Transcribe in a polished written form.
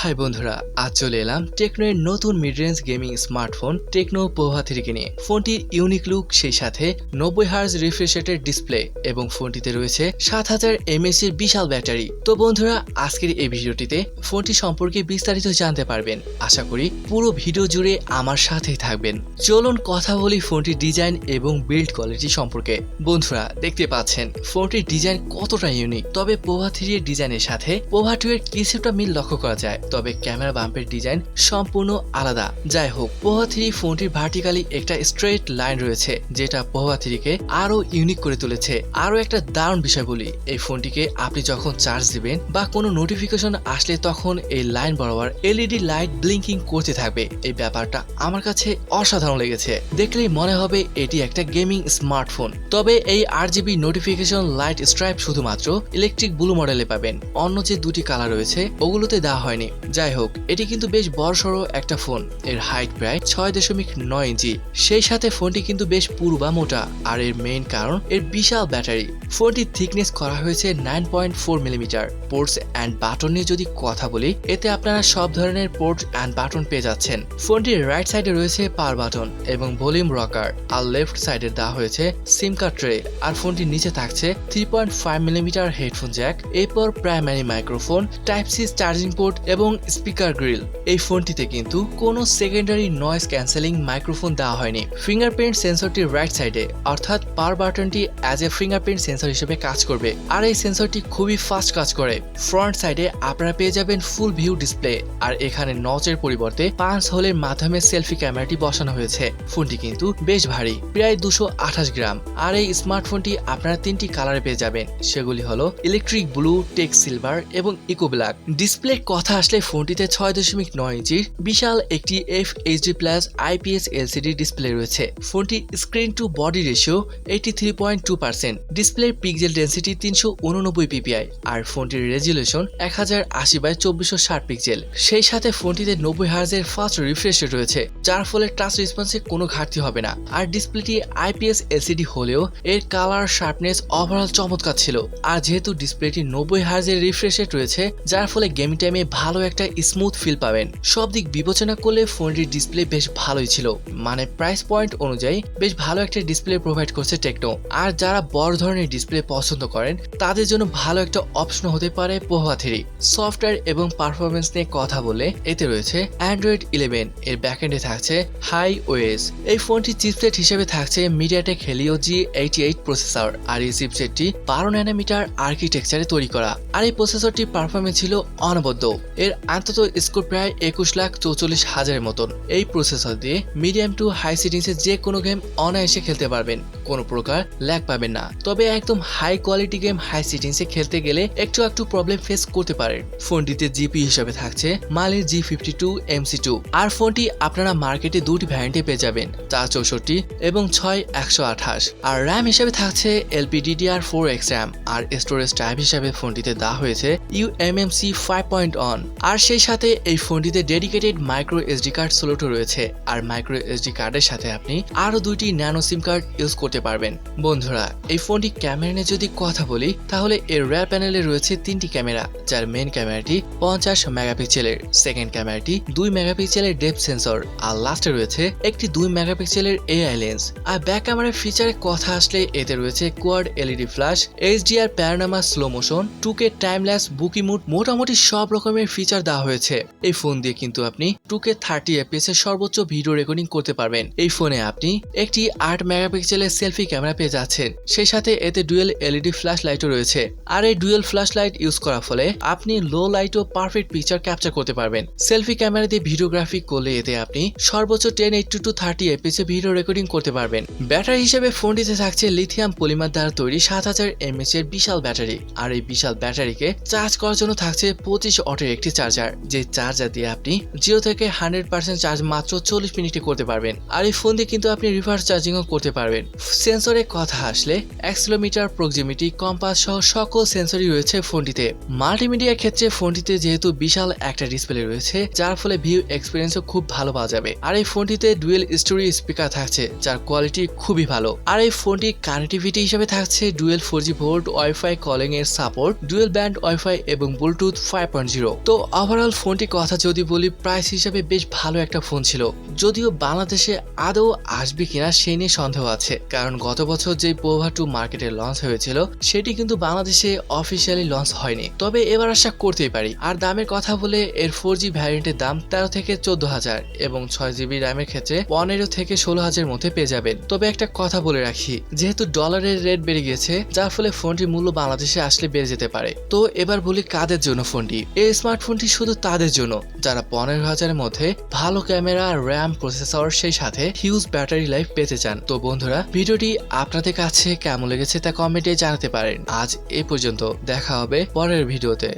High বন্ধুরা, আজ চলে এলাম টেকনোর নতুন mid range gaming smartphone techno Pova 3 নিয়ে। ফোনটির ইউনিক লুক, সেই সাথে 90 হার্জ রিফ্রেশ রেটের ডিসপ্লে এবং ফোনটিতে রয়েছে 7000 mAh এর বিশাল ব্যাটারি। তো বন্ধুরা, আজকের এই ভিডিওটিতে ফোনটি সম্পর্কে বিস্তারিত জানতে পারবেন। আশা করি পুরো ভিডিও জুড়ে আমার সাথেই থাকবেন। চলুন কথা বলি ফোনটির ডিজাইন এবং বিল্ড কোয়ালিটি সম্পর্কে। বন্ধুরা, দেখতে পাচ্ছেন ফোনটির ডিজাইন কতটা ইউনিক। তবে পোভা 3 এর ডিজাইনের সাথে পোভা 2 এর কিছুটা মিল লক্ষ্য করা যায়, তবে ক্যামেরা বাম্পের ডিজাইন সম্পূর্ণ আলাদা। যাই হোক, পোভা 3 ফোনটির ভার্টিক্যালি একটা স্ট্রেট লাইন রয়েছে, যেটা পোভা 3 কে আরো ইউনিক করে তুলেছে। আরো একটা দারুণ বিষয় বলি, এই ফোনটিকে আপনি যখন চার্জ দিবেন বা কোনো নোটিফিকেশন আসলে তখন এই লাইন বরাবর এলইডি লাইট ব্লিঙ্কিং করতে থাকবে। এই ব্যাপারটা আমার কাছে অসাধারণ লেগেছে। দেখলেই মনে হবে এটি একটা গেমিং স্মার্টফোন। তবে এই RGB নোটিফিকেশন লাইট স্ট্রাইপ শুধুমাত্র ইলেকট্রিক ব্লু মডেলে পাবেন, অন্য যে দুটি কালার রয়েছে ওগুলোতে দেওয়া হয়নি। যাই হোক, এটি কিন্তু বেশ বড়সড় একটা ফোন। এর হাইট প্রায় 6.9 ইঞ্চি। সেই সাথে ফোনটি কিন্তু বেশ পুরু বা মোটা, আর এর মেইন কারণ এর বিশাল ব্যাটারি। ফোনটির থিকনেস করা হয়েছে 9.4 মিলিমিটার। পোর্টস অ্যান্ড বাটন নিয়ে যদি কথা বলি, এতে আপনারা সব ধরনের পোর্টস অ্যান্ড বাটন পেয়ে যাচ্ছেন। ফোনটির রাইট সাইডে রয়েছে পাওয়ার বাটন এবং ভলিউম রকার, আর লেফট সাইডে দেওয়া হয়েছে সিম কার্ড ট্রে। আর ফোনটির নিচে থাকছে 3.5 মিলিমিটার হেডফোন জ্যাক, এরপর primary microphone, type C charging port এবং স্পিকার গ্রিল। এই ফোনটিতে কিন্তু কোনো সেকেন্ডারি নয়েজ ক্যান্সেলিং মাইক্রোফোন দেওয়া হয়নি। ফিঙ্গারপ্রিন্ট সেন্সরটি রাইট সাইডে, অর্থাৎ পাওয়ার বাটনটি অ্যাজ এ ফিঙ্গারপ্রিন্ট সেন্সর হিসেবে কাজ করবে, আর এই সেন্সরটি খুবই ফাস্ট কাজ করে। ফ্রন্ট সাইডে আপনারা পেয়ে যাবেন ফুল ভিউ ডিসপ্লে, আর এখানে নচের পরিবর্তে 5 হোলের মাধ্যমে সেলফি ক্যামেরাটি বসানো হয়েছে। ফোনটি কিন্তু বেশ ভারী, প্রায় 228 গ্রাম। আর এই স্মার্টফোনটি আপনারা 3টি কালারে পেয়ে যাবেন, সেগুলি হলো ইলেকট্রিক ব্লু, টেক সিলভার এবং ইকো ব্ল্যাক। ডিসপ্লের কথা আসলে ফোনটিতে 6.9 ইঞ্চির বিশাল একটি FHD+ IPS LCD ডিসপ্লে রয়েছে। ফোনটির স্ক্রিন টু বডি রেশিও 83.2%। ডিসপ্লের পিক্সেল ডেন্সিটি 389 ppi, আর ফোনটির রেজুলেশন 1080x2460 পিক্সেল। সেই সাথে ফোনটিতে 90 হার্জের ফাস্ট রিফ্রেশ রেট রয়েছে, যার ফলে টাচ রেসপন্সে কোনো ঘাটতি হবে না। আর ডিসপ্লেটি IPS LCD হলেও এর কালার শার্পনেস ওভারঅল চমৎকার ছিল। আর যেহেতু ডিসপ্লেটি 90 হার্জের রিফ্রেশ রেট রয়েছে, যার ফলে গেমিং টাইমে ভালো একটা স্মুথ ফিল পাবেন। সব দিক বিবেচনা করলে ফোনটির ডিসপ্লে বেশ ভালোই ছিল, মানে প্রাইস পয়েন্ট অনুযায়ী বেশ ভালো একটা ডিসপ্লে প্রোভাইড করছে টেকনো। আর যারা বড় ধরনের ডিসপ্লে পছন্দ করেন, তাদের জন্য ভালো একটা অপশন হতে পারে পোভা 3। সফটওয়্যার এবং পারফরমেন্স নিয়ে কথা বলে, এতে রয়েছে Android 11, এর ব্যাকএন্ডে থাকছে HiOS। এই ফোনটির চিপসেট হিসেবে থাকছে মিডিয়াটেক হেলিও G88 প্রসেসর, আর এই চিপসেটটি 12 ন্যানোমিটার আর্কিটেকচারে তৈরি করা। আর এই প্রসেসরটির পারফরমেন্স ছিল অনবদ্য। এর অন্তত স্কোর প্রায় 21,44,000 মতন। এই প্রসেসর দিয়ে মিডিয়াম টু হাই সেটিংসে যে কোনো গেম অনায়াসে খেলতে পারবেন, কোনো প্রকার ল্যাগ পাবেন না। তবে একদম হাই কোয়ালিটি গেম হাই সেটিংসে খেলতে গেলে একটু প্রবলেম ফেস করতে পারেন। ফোনটিতে জিপি হিসেবে থাকছে মালির G52 MC2। আর ফোনটি আপনারা মার্কেটে দুটি ভ্যারিয়েন্টে পেয়ে যাবেন, 464 এবং 6128। আর র্যাম হিসেবে থাকছে LPDDR4X র্যাম, আর স্টোরেজ টাইপ হিসেবে ফোনটিতে দেওয়া হয়েছে UMMC 5.1। আর সেই সাথে এই ফোনটিতে ডেডিকেটেড মাইক্রো SD কার্ড স্লটও রয়েছে। আর মাইক্রো SD কার্ডের সাথে আপনি আরো 2টি ন্যানো সিম কার্ড ইউজ করতে পারবেন। বন্ধুরা, এই ফোনটি ক্যামেরা নিয়ে যদি কথা বলি, তাহলে এর রিয়ার প্যানেলে রয়েছে 3টি ক্যামেরা, যার মেইন ক্যামেরাটি 50 মেগাপিক্সেলের, সেকেন্ড ক্যামেরাটি 2 মেগাপিক্সেলের ডেপথ সেন্সর, আর লাস্টে রয়েছে একটি 2 মেগাপিক্সেলের AI লেন্স। আর ব্যাক ক্যামেরার ফিচারের কথা আসলে, এতে রয়েছে quad LED flash, HDR panorama slow motion, 2K time lapse bokeh mood, মোটামুটি সব রকমের ফিচার দেওয়া হয়েছে। এই ফোন দিয়ে কিন্তু আপনি 2K 30 FPS এর সর্বোচ্চ ভিডিও রেকর্ডিং করতে পারবেন। এই ফোনে আপনি একটি 8 মেগাপিক্সেলের সেলফি ক্যামেরা পেয়ে যাচ্ছেন, সেই সাথে এতে ডুয়েল LED ফ্ল্যাশ লাইটও রয়েছে। আর এই ডুয়েল ফ্ল্যাশ লাইট ইউজ করার ফলে আপনি লো লাইটও পারফেক্ট পিকচার ক্যাপচার করতে পারবেন। সেলফি ক্যামেরা দিয়ে ভিডিওগ্রাফি করলে এতে আপনি সর্বোচ্চ 1080 30 FPS এ ভিডিও রেকর্ডিং করতে পারবেন। ব্যাটারি হিসেবে ফোনটিতে থাকছে লিথিয়াম পলিমার দ্বারা তৈরি 7000 mAh এর বিশাল ব্যাটারি। আর এই বিশাল ব্যাটারিকে চার্জ করার জন্য থাকছে 25 ওয়াটের একটি চার্জার, যে চার্জার দিয়ে আপনি 0 থেকে 100% চার্জ মাত্র 40 মিনিটে করতে পারবেন। আর এই ফোন দিয়ে কিন্তু আপনি রিভার্স চার্জিংও করতে পারবেন। সেন্সরের কথা আসলে অ্যাক্সিলোমিটার, প্রক্সিমিটি, কম্পাস সহ সকল সেন্সরই রয়েছে ফোনটিতে। মাল্টিমিডিয়ার ক্ষেত্রে ফোনটিতে যেহেতু বিশাল একটা ডিসপ্লে রয়েছে, যার ফলে ভিউ এক্সপিরিয়েন্সও খুব ভালো পাওয়া যাবে। আর এই ফোনটিতে ডুয়েল স্টোরি স্পিকার থাকছে, যার কোয়ালিটি খুবই ভালো। আর এই ফোনটির কানেক্টিভিটি হিসেবে থাকছে dual 4G volt wifi calling এর সাপোর্ট, ডুয়েল ব্যান্ড ওয়াইফাই এবং ব্লুটুথ 5.0। তো ওভারঅল ফোনটির কথা যদি বলি, প্রাইস হিসাবে বেশ ভালো একটা ফোন ছিল। যদিও বাংলাদেশে আদৌ আসবে কিনা সেই নিয়ে সন্দেহ আছে, কারণ গত বছর যে পোভা 2 মার্কেটে লঞ্চ হয়েছিল সেটি কিন্তু বাংলাদেশে অফিসিয়ালি লঞ্চ হয়নি। তবে এবার আশা করতেই পারি। আর দামের কথা বলে এর 4G ভ্যারিয়েন্টের দাম 13 থেকে 14,000 এবং 6GB র্যামের ক্ষেত্রে 15 থেকে 16,000 মধ্যে পেয়ে যাবেন। তবে একটা কথা বলে রাখি, যেহেতু ডলারের রেট বেড়ে গেছে, যার ফলে ফোনটির মূল্য বাংলাদেশে আসলে বেড়ে যেতে পারে। তো এবার বলি কাদের জন্য ফোনটি। এই স্মার্টফোনটি শুধু তাদের জন্য যারা 15,000 এর মধ্যে ভালো ক্যামেরা, র্যাম, প্রসেসর, সেই সাথে হিউজ ব্যাটারি লাইফ পেতে চান। তো বন্ধুরা, ভিডিওটি আপনাদের কাছে কেমন লেগেছে তা কমেন্টে জানাতে পারেন। আজ এ পর্যন্ত, দেখা হবে পরের ভিডিওতে।